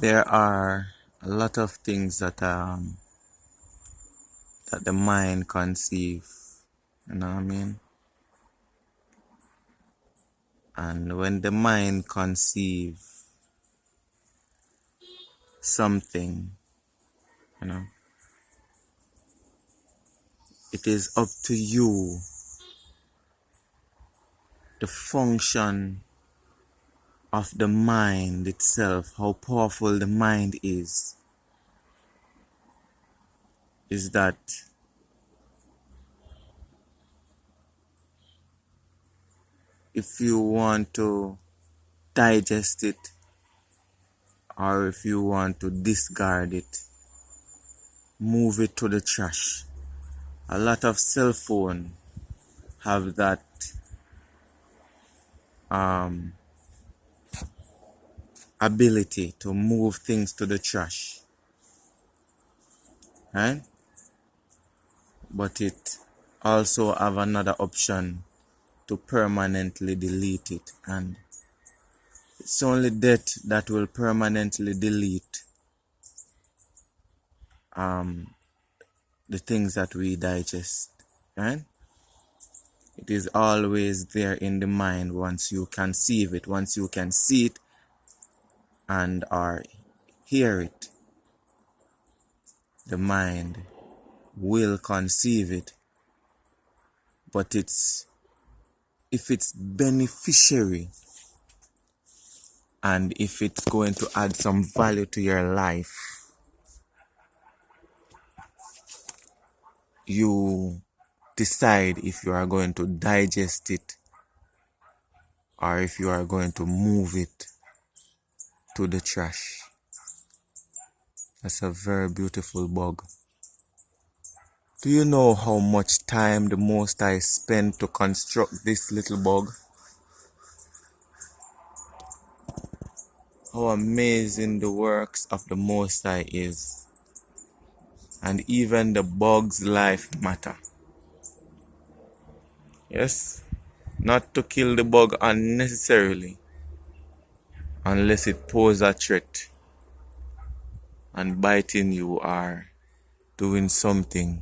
There are a lot of things that that the mind conceive, you know what I mean? And when the mind conceive something, you know, it is up to you, the function of the mind itself, how powerful the mind is that if you want to digest it or if you want to discard it, move it to the trash. A lot of cell phone have that ability to move things to the trash, right? But it also have another option to permanently delete it, and it's only death that will permanently delete the things that we digest, right? It is always there in the mind once you conceive it, once you can see it and or hear it. The mind will conceive it, but if it's beneficiary and if it's going to add some value to your life, you decide if you are going to digest it or if you are going to move it to the trash. That's a very beautiful bug. Do you know how much time the Most High spent to construct this little bug? How amazing the works of the Most High is. And even the bug's life matter. Yes? Not to kill the bug unnecessarily, unless it poses a threat and biting you or doing something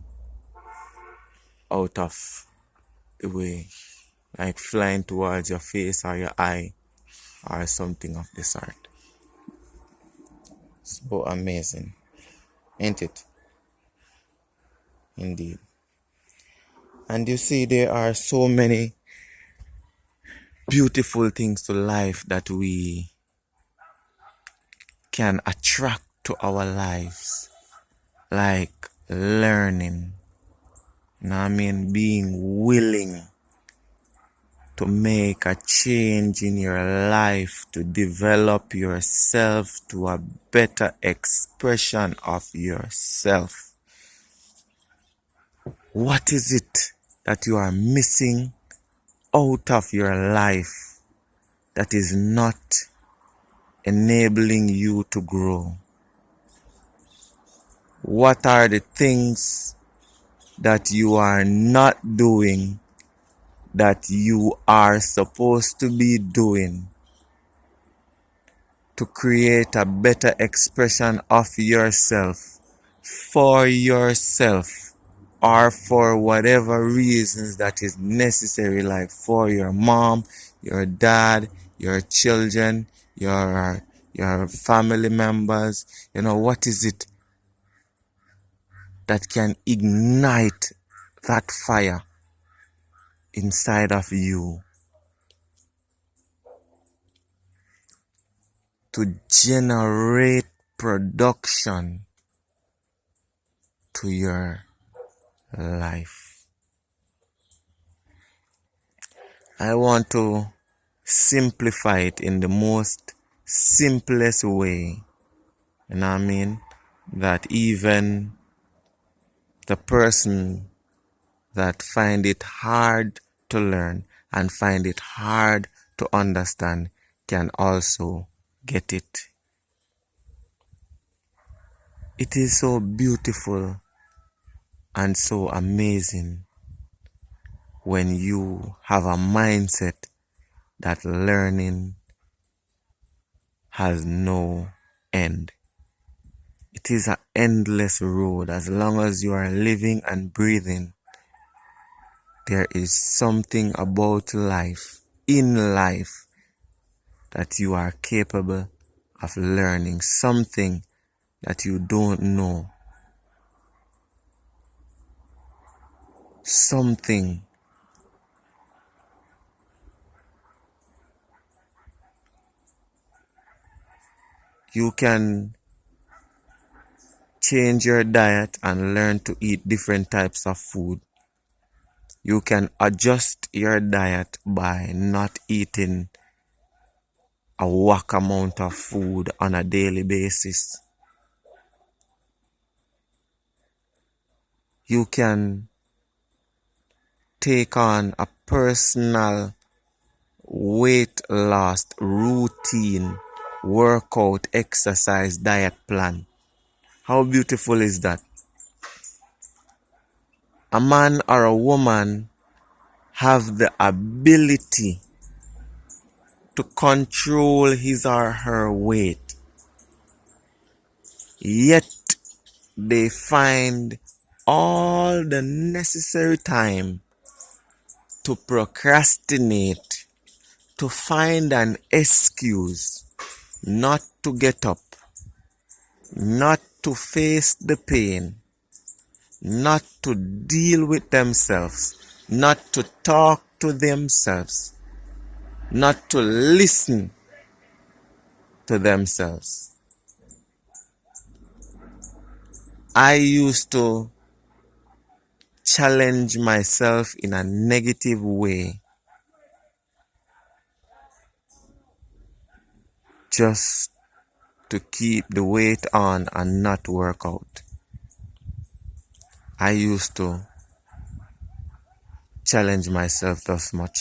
out of the way, like flying towards your face or your eye or something of the sort. So amazing, ain't it? Indeed. And you see, there are so many beautiful things to life that we can attract to our lives, like learning, you know what I mean, being willing to make a change in your life, to develop yourself to a better expression of yourself. What is it that you are missing out of your life that is not enabling you to grow? What are the things that you are not doing that you are supposed to be doing to create a better expression of yourself, for yourself, or for whatever reasons that is necessary, like for your mom, your dad, your children, your family members? You know, what is it that can ignite that fire inside of you to generate production to your life? I want to simplify it in the most simplest way, you know what I mean, that even the person that find it hard to learn and find it hard to understand can also get it. It is so beautiful and so amazing when you have a mindset that learning has no end. It is an endless road. As long as you are living and breathing, there is something about life, in life, that you are capable of learning, something that you don't know, something you can change your diet and learn to eat different types of food. You can adjust your diet by not eating a whack amount of food on a daily basis. You can take on a personal weight loss routine, workout, exercise, diet plan. How beautiful is that? A man or a woman have the ability to control his or her weight, yet they find all the necessary time to procrastinate, to find an excuse not to get up, not to face the pain, not to deal with themselves, not to talk to themselves, not to listen to themselves. I used to challenge myself in a negative way just to keep the weight on and not work out. I used to challenge myself thus much.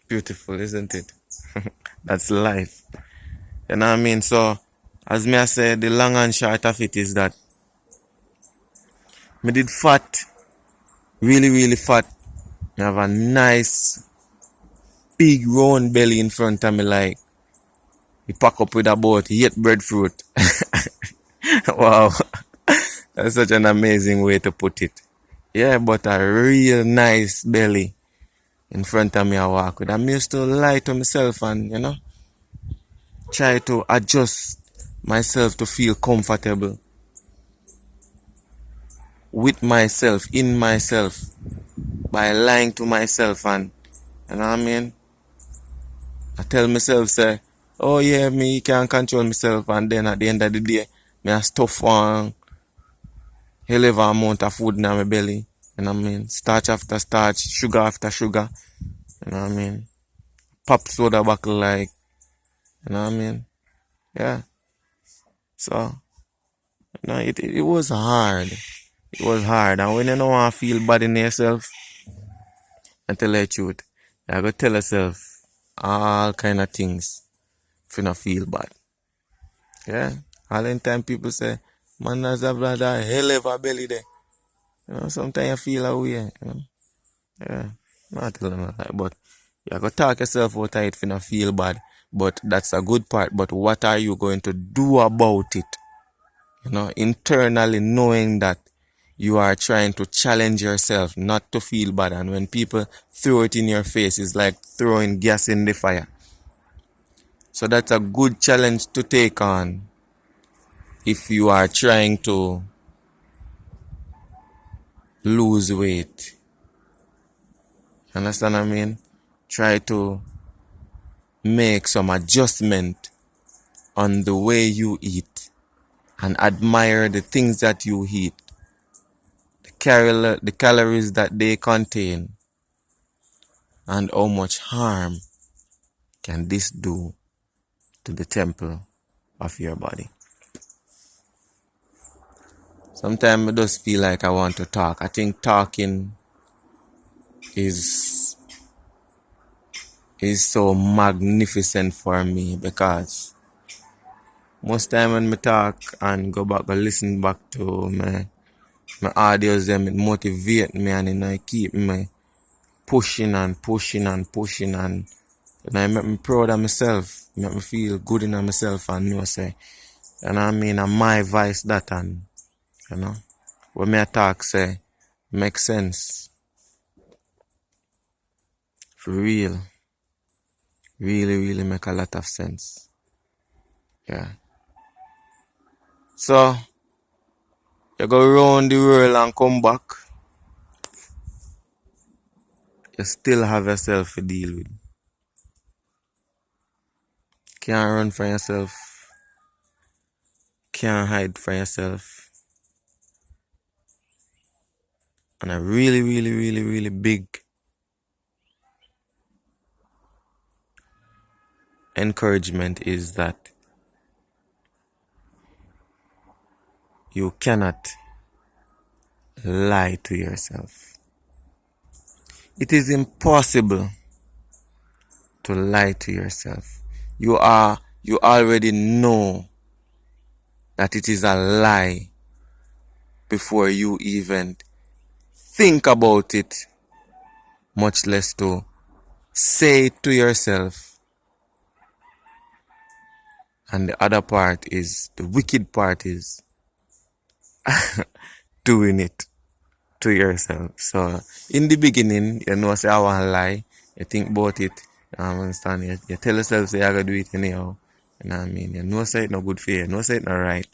Beautiful, isn't it? That's life. You know what I mean? So, as me I said, the long and short of it is that me did fat, really, really fat. Me have a nice, big, round belly in front of me, like, you pack up with about 8 breadfruit. Wow. That's such an amazing way to put it. Yeah, but a real nice belly in front of me I walk with. I'm used to lie to myself and, try to adjust myself to feel comfortable with myself, in myself, by lying to myself and, you know what I mean? I tell myself, say, oh yeah, me can control myself, and then at the end of the day, me I stuff one hell of a amount of food in my belly. You know what I mean? Starch after starch, sugar after sugar. You know what I mean? Pop soda buckle like, you know what I mean? Yeah. So, it was hard. It was hard. And when you don't want to feel bad in yourself, and tell you the truth, you gotta tell yourself all kind of things if you not feel bad. Yeah. All the time people say, man has a brother hell of a belly there. Sometimes you feel a way, Yeah. Not tell them that, but you gotta talk yourself out of it if you not feel bad. But that's a good part. But what are you going to do about it? Internally knowing that you are trying to challenge yourself not to feel bad. And when people throw it in your face, it's like throwing gas in the fire. So that's a good challenge to take on if you are trying to lose weight. Understand what I mean? Try to make some adjustment on the way you eat and admire the things that you eat, the calories that they contain, and how much harm can this do to the temple of your body. Sometimes I just feel like I want to talk. I think talking is so magnificent for me, because most time when I talk and go listen back to my audios, them it motivate me and it keep me pushing and pushing and pushing and And I make me proud of myself. Make me feel good in myself and know say, you know what I mean, and my voice that and you know. When me talk say make sense. For real. Really, really make a lot of sense. Yeah. So you go around the world and come back, you still have yourself to deal with. Can't run from yourself. Can't hide from yourself. And a really, really, really, really big encouragement is that you cannot lie to yourself. It is impossible to lie to yourself. You already know that it is a lie before you even think about it, much less to say it to yourself. And the other part is, the wicked part is doing it to yourself. So in the beginning, you know, say I want to lie, you think about it, you understand, you tell yourself say I gotta do it anyhow. You know what I mean? You know say it no good for you, you know say it not right.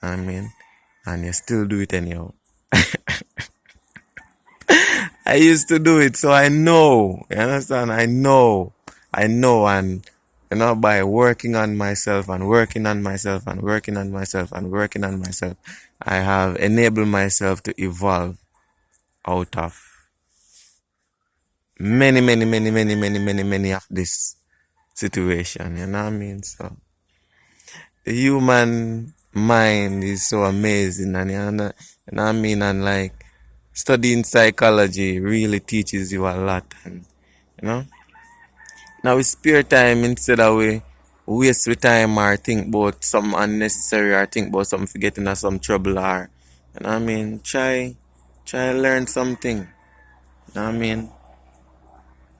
You know what I mean? And you still do it anyhow. I used to do it, so I know. You understand? I know, and you know, by working on myself and working on myself and working on myself and working on myself, I have enabled myself to evolve out of many of this situation. You know what I mean? So the human mind is so amazing, and you know what I mean, and like studying psychology really teaches you a lot, and you know. Now we spare time instead of we waste with time or think about some unnecessary or think about something for getting us some trouble or you know what I mean, try learn something. You know what I mean?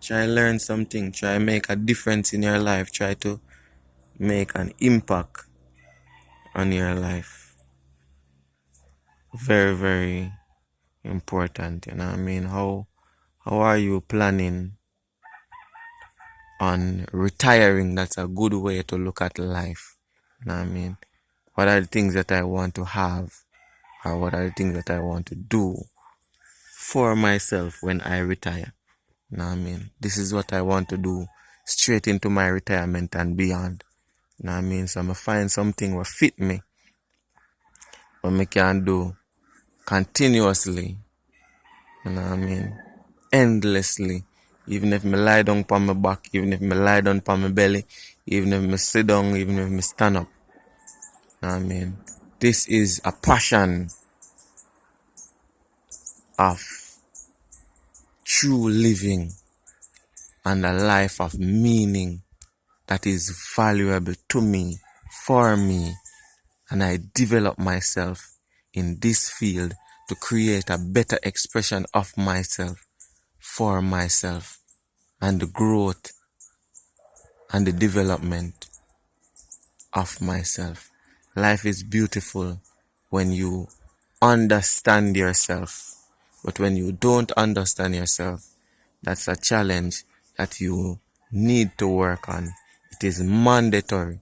Try learn something, try make a difference in your life, try to make an impact on your life. Very, very important, you know what I mean? How are you planning on retiring? That's a good way to look at life. You know what I mean? What are the things that I want to have? Or what are the things that I want to do for myself when I retire? You know what I mean? This is what I want to do straight into my retirement and beyond. You know what I mean? So I'm going to find something that fit me, what I can do continuously. You know what I mean? Endlessly. Even if me lie down on my back, even if me lie down on my belly, even if me sit down, even if me stand up. You know what I mean? This is a passion of true living and a life of meaning that is valuable to me, for me, and I develop myself in this field to create a better expression of myself, for myself, and the growth and the development of myself. Life is beautiful when you understand yourself, but when you don't understand yourself, that's a challenge that you need to work on. It is mandatory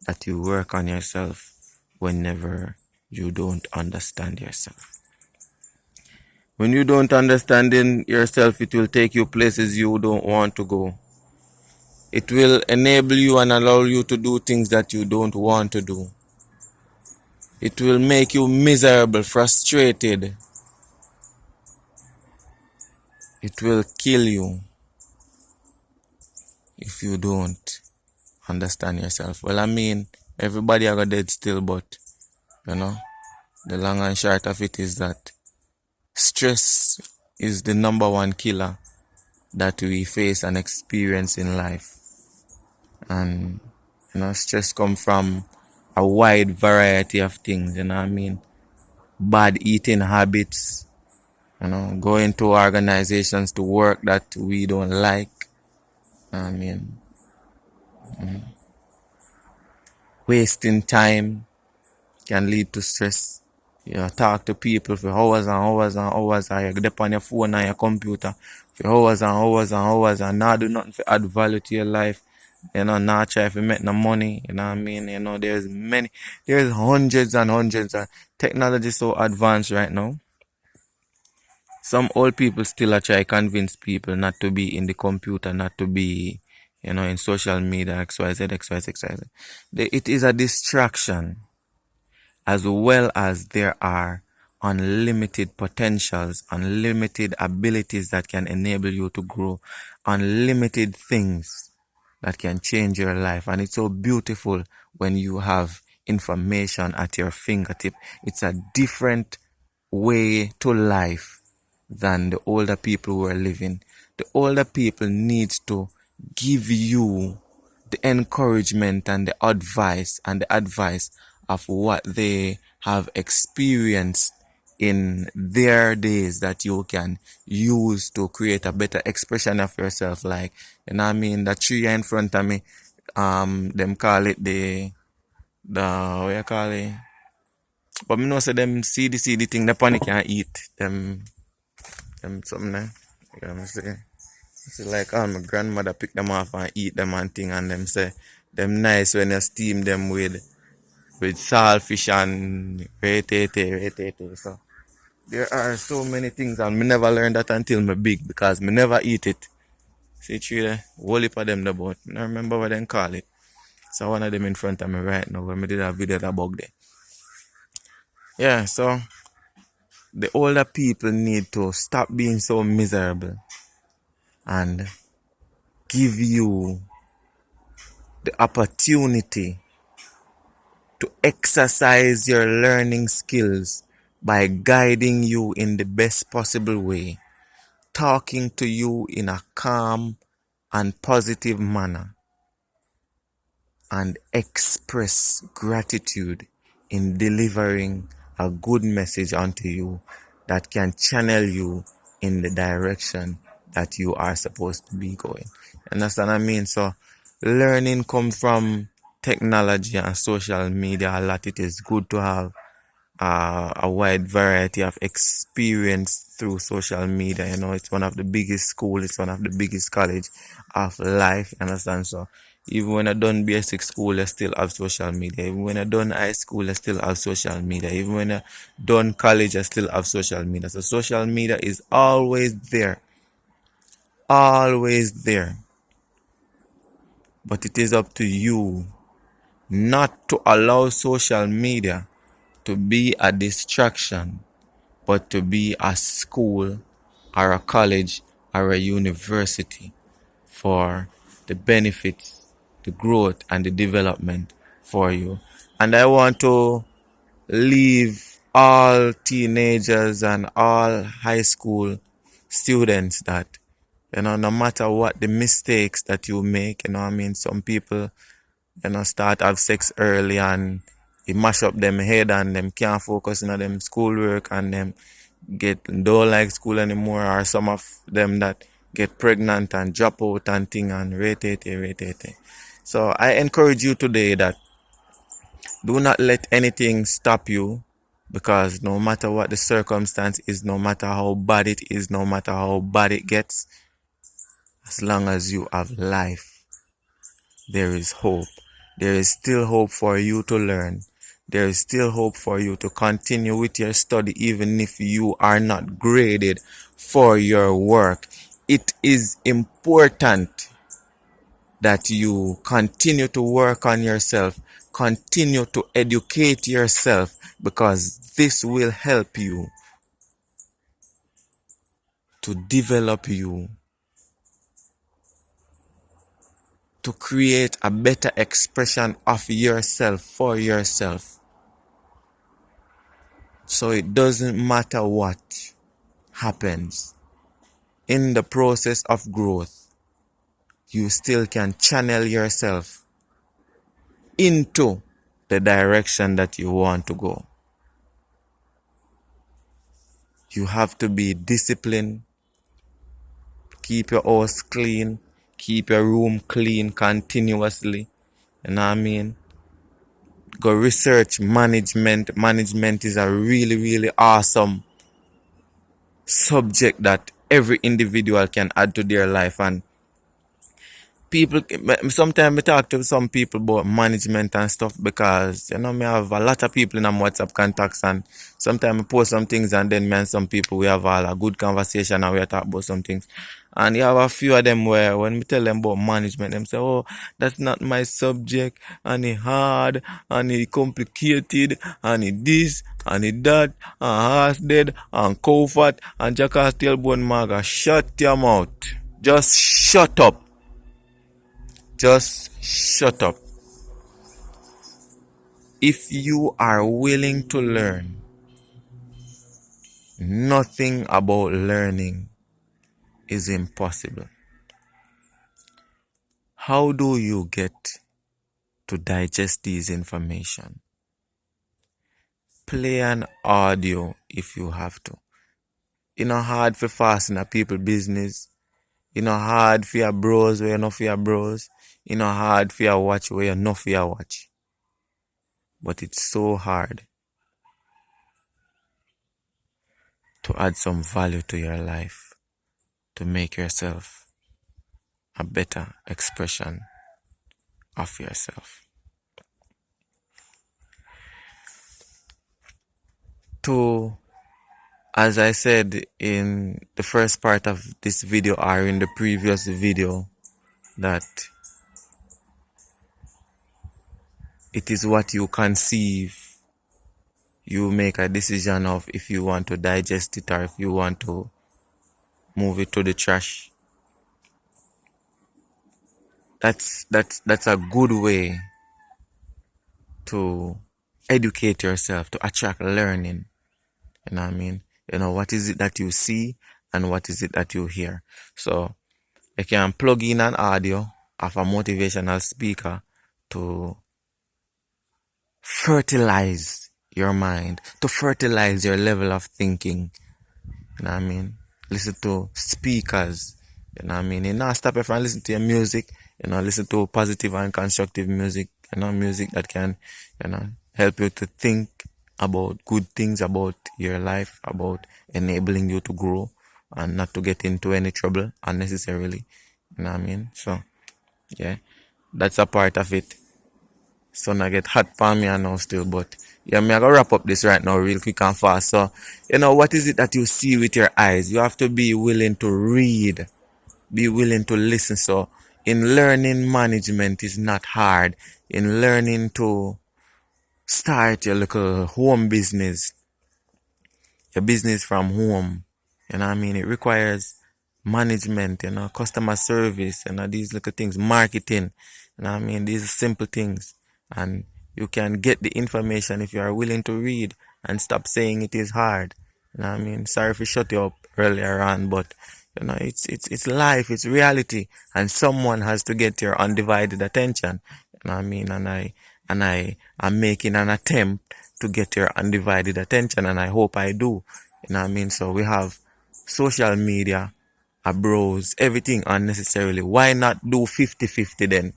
that you work on yourself whenever you don't understand yourself. When you don't understand yourself, it will take you places you don't want to go. It will enable you and allow you to do things that you don't want to do. It will make you miserable, frustrated. It will kill you if you don't understand yourself. Well, I mean, everybody are dead still, but you know, the long and short of it is that stress is the number one killer that we face and experience in life. And you know, stress comes from a wide variety of things, you know what I mean? Bad eating habits, you know, going to organizations to work that we don't like. I mean, wasting time can lead to stress. You talk to people for hours and hours and hours, or you dep on your phone and your computer for hours and hours and hours, and not do nothing to add value to your life. Not try to make no money. You know what I mean? There's hundreds and hundreds of technology so advanced right now. Some old people still are try convince people not to be in the computer, not to be, in social media, XYZ, XYZ, XYZ. It is a distraction, as well as there are unlimited potentials, unlimited abilities that can enable you to grow, unlimited things that can change your life. And it's so beautiful when you have information at your fingertip. It's a different way to life than the older people who are living. The older people need to give you the encouragement and the advice of what they have experienced in their days that you can use to create a better expression of yourself. Like, the tree in front of me, them call it what you call it? But me know say them see the thing the panic can eat. Them something there. You know what I'm saying? See, like my grandmother pick them off and eat them and thing, and them say them nice when you steam them with saltfish and retete. So there are so many things, and me never learned that until me big, because me never eat it. See, tree there, whole heap of them the boat. I remember what they call it. So one of them in front of me right now when me did a video that bug there. Yeah, so the older people need to stop being so miserable and give you the opportunity to exercise your learning skills by guiding you in the best possible way, talking to you in a calm and positive manner, and express gratitude in delivering a good message unto you that can channel you in the direction that you are supposed to be going. Understand what I mean? So learning comes from technology and social media a lot. It is good to have a wide variety of experience through social media. It's one of the biggest school, it's one of the biggest college of life. Understand? So even when I done basic school, I still have social media. Even when I done high school, I still have social media. Even when I done college, I still have social media. So social media is always there. Always there. But it is up to you not to allow social media to be a distraction, but to be a school or a college or a university for the benefits, the growth, and the development for you. And I want to leave all teenagers and all high school students that, no matter what the mistakes that you make, some people, start have sex early and it mash up them head and them can't focus on them schoolwork, and them don't like school anymore, or some of them that get pregnant and drop out and thing and rate. So I encourage you today that do not let anything stop you, because no matter what the circumstance is, no matter how bad it is, no matter how bad it gets, as long as you have life, there is hope. There is still hope for you to learn. There is still hope for you to continue with your study, even if you are not graded for your work. It is important that you continue to work on yourself, continue to educate yourself, because this will help you to develop you, to create a better expression of yourself for yourself. So it doesn't matter what happens in the process of growth, you still can channel yourself into the direction that you want to go. You have to be disciplined, keep your house clean, keep your room clean continuously. You know what I mean? Go research management. Management is a really, really awesome subject that every individual can add to their life. And people, sometimes I talk to some people about management and stuff because, me have a lot of people in my WhatsApp contacts, and sometimes I post some things and then me and some people, we have all a good conversation and we talk about some things. And you have a few of them where when we tell them about management, them say, oh, that's not my subject, and it hard, and it complicated, and it this, and it that, and horse dead, and cow fat, and jackass tailbone maga. Shut your mouth. Just shut up. Just shut up. If you are willing to learn, nothing about learning is impossible. How do you get to digest these information? Play an audio if you have to. It's not hard for fast in a people business. It's not hard for your bros where you're not for your bros. It's not hard for your watch where you're not for your watch. But it's so hard to add some value to your life, to make yourself a better expression of yourself. To, as I said in the first part of this video or in the previous video, that it is what you conceive. You make a decision of if you want to digest it or if you want to move it to the trash. That's a good way to educate yourself, to attract learning. You know what I mean? What is it that you see and what is it that you hear? So you can plug in an audio of a motivational speaker to fertilize your mind, to fertilize your level of thinking. You know what I mean? Listen to speakers. You know what I mean? You not stop if I listen to your music. Listen to positive and constructive music. Music that can, help you to think about good things about your life, about enabling you to grow and not to get into any trouble unnecessarily. You know what I mean? So, yeah, that's a part of it. So I get hot for me now still, but yeah, I'm gonna wrap up this right now real quick and fast. So, what is it that you see with your eyes? You have to be willing to read, be willing to listen. So, in learning management is not hard. In learning to start your little home business, your business from home, you know what I mean? It requires management, customer service, these little things, marketing, you know what I mean? These are simple things. And you can get the information if you are willing to read and stop saying it is hard. You know what I mean? Sorry for shut you up earlier on, but it's life, it's reality, and someone has to get your undivided attention. You know what I mean? And I am making an attempt to get your undivided attention, and I hope I do. You know what I mean? So we have social media, a browse, everything unnecessarily. Why not do 50-50 then?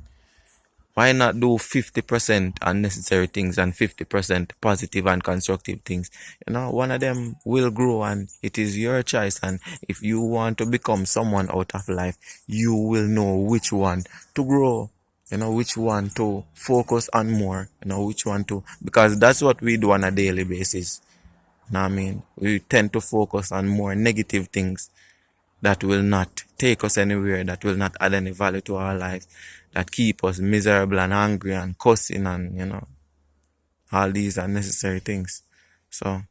Why not do 50% unnecessary things and 50% positive and constructive things? One of them will grow, and it is your choice. And if you want to become someone out of life, you will know which one to grow, which one to focus on more, which one to, because that's what we do on a daily basis. You know what I mean? We tend to focus on more negative things that will not take us anywhere, that will not add any value to our lives, that keep us miserable and angry and cussing and, all these unnecessary things. So,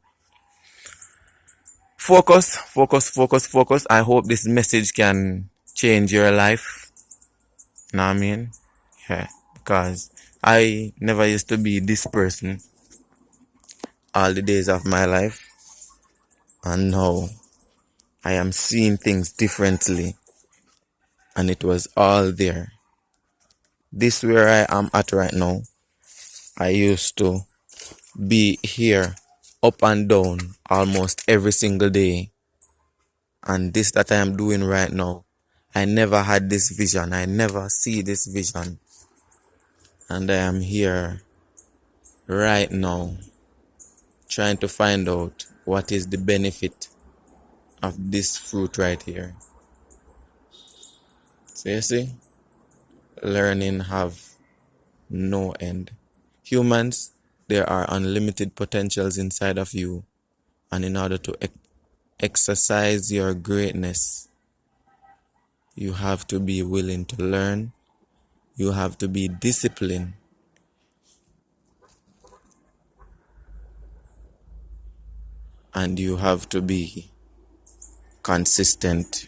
focus, focus, focus, focus. I hope this message can change your life. You know what I mean? Yeah, because I never used to be this person all the days of my life. And now I am seeing things differently. And it was all there. This where I am at right now. I used to be here up and down almost every single day. And this that I am doing right now, I never had this vision. I never see this vision. And I am here right now trying to find out what is the benefit of this fruit right here. So you see, learning have no end. Humans, there are unlimited potentials inside of you, and in order to exercise your greatness, you have to be willing to learn, you have to be disciplined, and you have to be consistent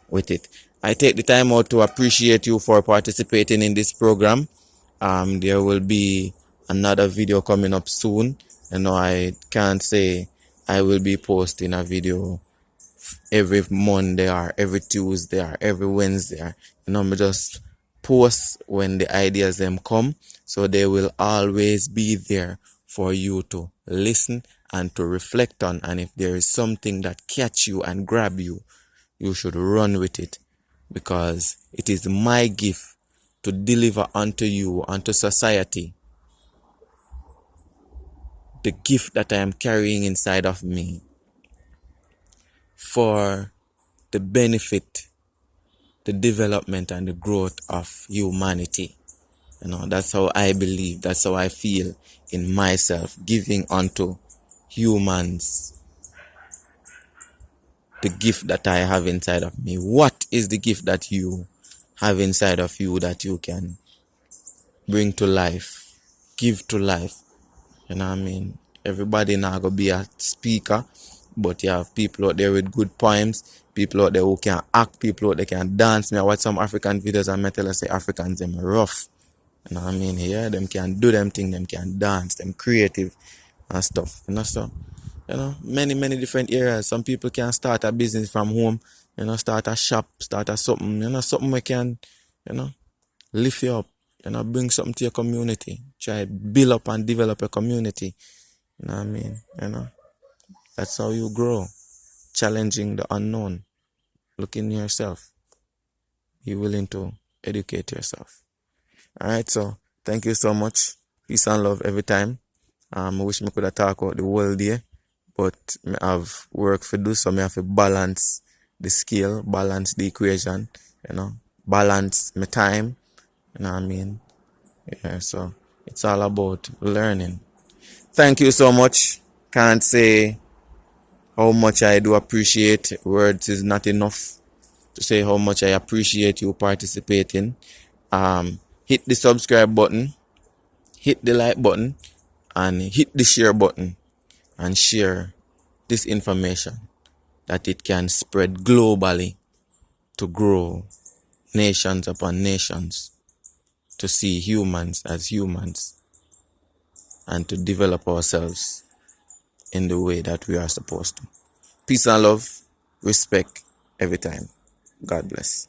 with it. I take the time out to appreciate you for participating in this program. There will be another video coming up soon. I can't say I will be posting a video every Monday or every Tuesday or every Wednesday. Me just post when the ideas them come, so they will always be there for you to listen and to reflect on. And if there is something that catch you and grab you, you should run with it, because it is my gift to deliver unto you, unto society, the gift that I am carrying inside of me for the benefit, the development and the growth of humanity. That's how I believe, that's how I feel in myself, giving unto humans the gift that I have inside of me. What is the gift that you have inside of you that you can bring to life, give to life? Everybody now gonna be a speaker, but you have people out there with good poems, people out there who can act, people out there can dance. I watch some African videos and I tell us say Africans them rough. Yeah, them can do them thing, them can dance, them creative and stuff. So many different areas. Some people can start a business from home, start a shop, start a something, something we can, lift you up, bring something to your community. Try build up and develop a community. That's how you grow. Challenging the unknown. Look in yourself. Be willing to educate yourself. Alright, so thank you so much. Peace and love every time. I wish me could have talked about the whole day, but I have work to do, so I have to balance the scale, balance the equation, balance my time. Yeah, so it's all about learning. Thank you so much. Can't say how much I do appreciate. Words is not enough to say how much I appreciate you participating. Hit the subscribe button, hit the like button, and hit the share button, and share this information that it can spread globally to grow nations upon nations, to see humans as humans, and to develop ourselves in the way that we are supposed to. Peace and love, respect every time. God bless.